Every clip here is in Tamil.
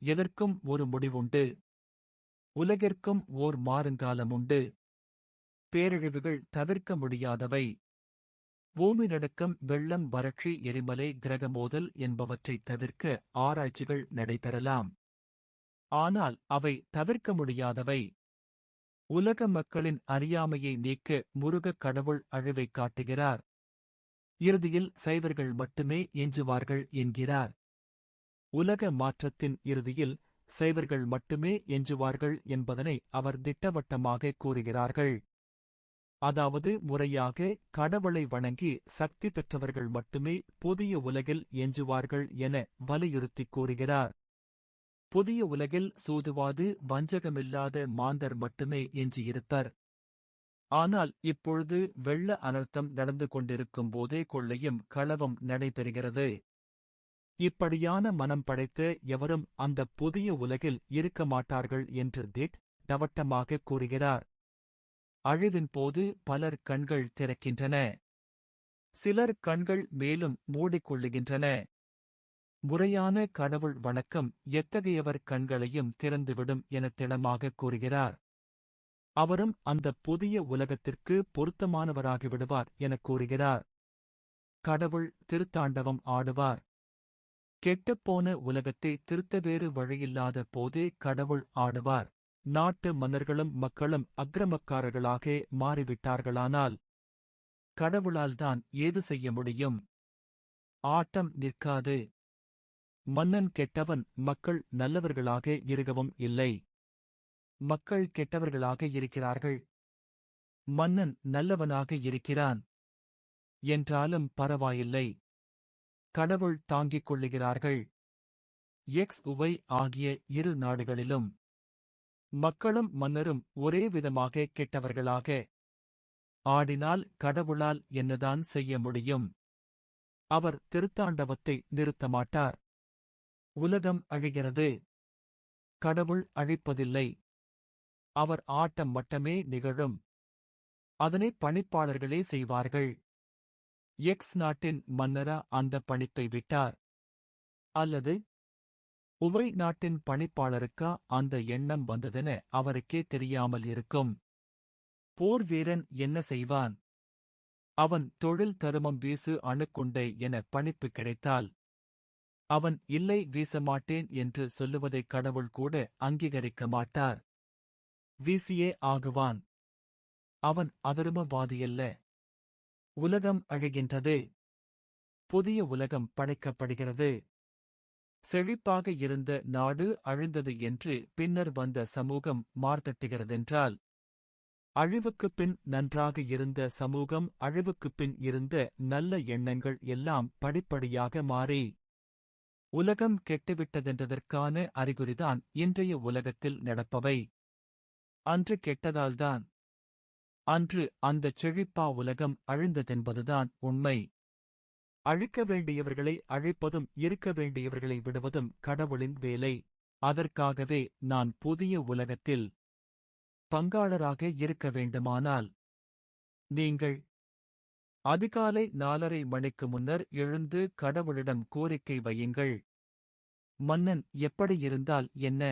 எதற்கும் ஒரு முடிவுண்டு. உலகிற்கும் ஓர் மாறுங்காலமுண்டு. பேரழிவுகள் தவிர்க்க முடியாதவை. பூமி நடுக்கம், வெள்ளம், வறட்சி, எரிமலை, கிரக மோதல் என்பவற்றைத் தவிர்க்க ஆராய்ச்சிகள் நடைபெறலாம். ஆனால் அவை தவிர்க்க முடியாதவை. உலக மக்களின் அறியாமையை நீக்க முருகக் கடவுள் அழிவைக் காட்டுகிறார். இறுதியில் சைவர்கள் மட்டுமே எஞ்சுவார்கள் என்கிறார். உலக மாற்றத்தின் இறுதியில் சைவர்கள் மட்டுமே எஞ்சுவார்கள் என்பதனை அவர் திட்டவட்டமாக கூறுகிறார்கள். அதாவது முறையாக கடவுளை வணங்கி சக்தி பெற்றவர்கள் மட்டுமே புதிய உலகில் எஞ்சுவார்கள் என வலியுறுத்திக் கூறுகிறார். புதிய உலகில் சூதுவாது, வஞ்சகமில்லாத மாந்தர் மட்டுமே எஞ்சியிருப்பர். ஆனால் இப்பொழுது வெள்ள அனர்த்தம் நடந்து கொண்டிருக்கும் போதே கொள்ளையும் களவும் நடைபெறுகிறது. இப்படியான மனம் படைத்த எவரும் அந்த புதிய உலகில் இருக்க மாட்டார்கள் என்று திட்டவட்டமாக கூறுகிறார். அழிவின் போது பலர் கண்கள் திறக்கின்றன. சிலர் கண்கள் மேலும் மூடிக்கொள்ளுகின்றன. முறையான கடவுள் வணக்கம் எத்தகையவர் கண்களையும் திறந்துவிடும் என திடமாக கூறுகிறார். அவரும் அந்த புதிய உலகத்திற்கு பொருத்தமானவராகிவிடுவார் எனக் கூறுகிறார். கடவுள் திருத்தாண்டவம் ஆடுவார். கெட்டுப்போன உலகத்தை திருத்த வேறு வழியில்லாத போதே கடவுள் ஆடுவார். நாட்டு மன்னர்களும் மக்களும் அக்கிரமக்காரர்களாக மாறிவிட்டார்களானால் கடவுளால்தான் ஏது செய்ய முடியும்? ஆட்டம் நிற்காது. மன்னன் கெட்டவன், மக்கள் நல்லவர்களாக இருக்கவும் இல்லை. மக்கள் கெட்டவர்களாக இருக்கிறார்கள். மன்னன் நல்லவனாக இருக்கிறான். என்றாலும் பரவாயில்லை. கடவுள் தாங்கிக் கொள்ளுகிறார்கள். XY ஆகிய இரு நாடுகளிலும் மக்களும் மன்னரும் ஒரே விதமாக கெட்டவர்களாக ஆடினால் கடவுளால் என்னதான் செய்ய முடியும்? அவர் திருத்தாண்டவத்தை நிறுத்தமாட்டார். உலகம் அழிகிறது. கடவுள் அழிப்பதில்லை. அவர் ஆட்டம் மட்டுமே நிகழும். அதனை பணிப்பாளர்களே செய்வார்கள். X நாட்டின் மன்னரா அந்த பணிப்பை விட்டார்? அல்லது Y நாட்டின் பணிப்பாளருக்கா அந்த எண்ணம் வந்ததென அவருக்கே தெரியாமல் இருக்கும். போர் வீரன் என்ன செய்வான்? அவன் தொழில் தருமம் வீசு அணுக்குண்டை என பணிப்பு கிடைத்தால் அவன் இல்லை வீசமாட்டேன் என்று சொல்லுவதைக் கடவுள் கூட அங்கீகரிக்க மாட்டார். வீசியே ஆகுவான். அவன் அதருமவாதியல்ல. உலகம் அழிகின்றது. புதிய உலகம் படைக்கப்படுகிறது. செழிப்பாக இருந்த நாடு அழிந்தது என்று பின்னர் வந்த சமூகம் மார்த்தட்டுகிறதென்றால், அழிவுக்குப் பின் நன்றாக இருந்த சமூகம், அழிவுக்குப் பின் இருந்த நல்ல எண்ணங்கள் எல்லாம் படிப்படியாக மாறி உலகம் கெட்டுவிட்டதென்றதற்கான அறிகுறிதான் இன்றைய உலகத்தில் நடப்பவை. அன்று கெட்டதால்தான். அன்று அந்தச் செழிப்பா உலகம் அழிந்ததென்பதுதான் உண்மை. அழிக்க வேண்டியவர்களை அழிப்பதும் இருக்க வேண்டியவர்களை விடுவதும் கடவுளின் வேலை. அதற்காகவே நான் புதிய உலகத்தில் பங்காளராக இருக்க வேண்டுமானால் நீங்கள் அதிகாலை 4:30 மணிக்கு முன்னர் எழுந்து கடவுளிடம் கோரிக்கை வையுங்கள். மன்னன் எப்படி இருந்தால் என்ன?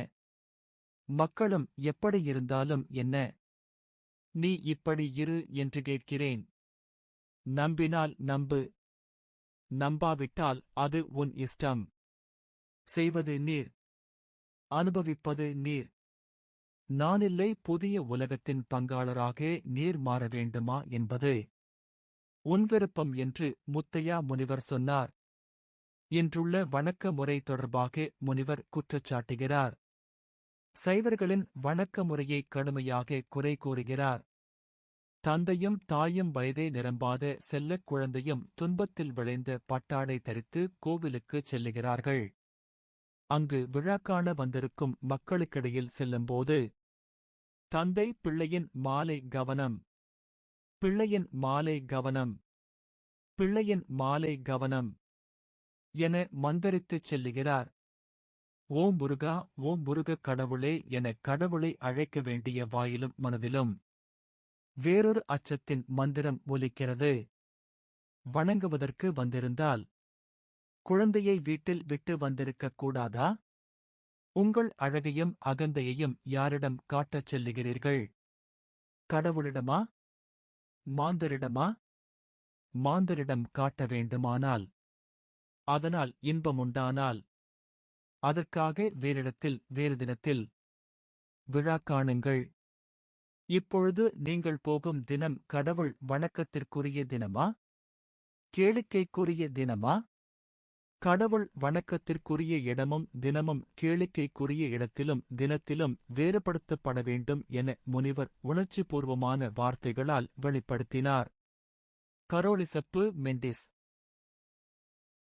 மக்களும் எப்படி இருந்தாலும் என்ன? நீ இப்படி இரு என்று கேட்கிறேன். நம்பினால் நம்பு. நம்பாவிட்டால் அது உன் இஷ்டம். செய்வது நீர். அனுபவிப்பது நீர். நானில்லை புதிய உலகத்தின் பங்காளராக நீர் மாற வேண்டுமா என்பது உன் விருப்பம் என்று முத்தையா முனிவர் சொன்னார். இன்றுள்ள வணக்க முறை தொடர்பாக முனிவர் குற்றச்சாட்டுகிறார். சைவர்களின் வணக்க முறையை கடுமையாக குறை கூறுகிறார். தந்தையும் தாயும் வயதே நிரம்பாத செல்லக் குழந்தையும் துன்பத்தில் விளைந்த பட்டாடை தரித்து கோவிலுக்குச் செல்லுகிறார்கள். அங்கு விழாக்காண வந்திருக்கும் மக்களுக்கிடையில் செல்லும்போது தந்தை பிள்ளையின் மாலை கவனம், பிள்ளையின் மாலை கவனம், பிள்ளையின் மாலை கவனம் என மந்தரித்துச் செல்லுகிறார். ஓம் முருகா, ஓம் முருகக் கடவுளே என கடவுளை அழைக்க வேண்டிய வாயிலும் மனதிலும் வேறொரு அச்சத்தின் மந்திரம் ஒலிக்கிறது. வணங்குவதற்கு வந்திருந்தால் குழந்தையை வீட்டில் விட்டு வந்திருக்கக் கூடாதா? உங்கள் அழகையும் அகந்தையையும் யாரிடம் காட்டச் செல்லுகிறீர்கள்? கடவுளிடமா? மாந்தரிடமா? மாந்தரிடம் காட்ட வேண்டுமானால், அதனால் இன்பமுண்டானால், அதற்காக வேறிடத்தில் வேறு தினத்தில் விழா காணுங்கள். இப்பொழுது நீங்கள் போகும் தினம் கடவுள் வணக்கத்திற்குரிய தினமா? கேளிக்கைக்குரிய தினமா? கடவுள் வணக்கத்திற்குரிய இடமும் தினமும் கேளிக்கைக்குரிய இடத்திலும் தினத்திலும் வேறுபடுத்தப்பட வேண்டும் என முனிவர் உணர்ச்சிபூர்வமான வார்த்தைகளால் வெளிப்படுத்தினார். கரோலிசப்பு மெண்டிஸ்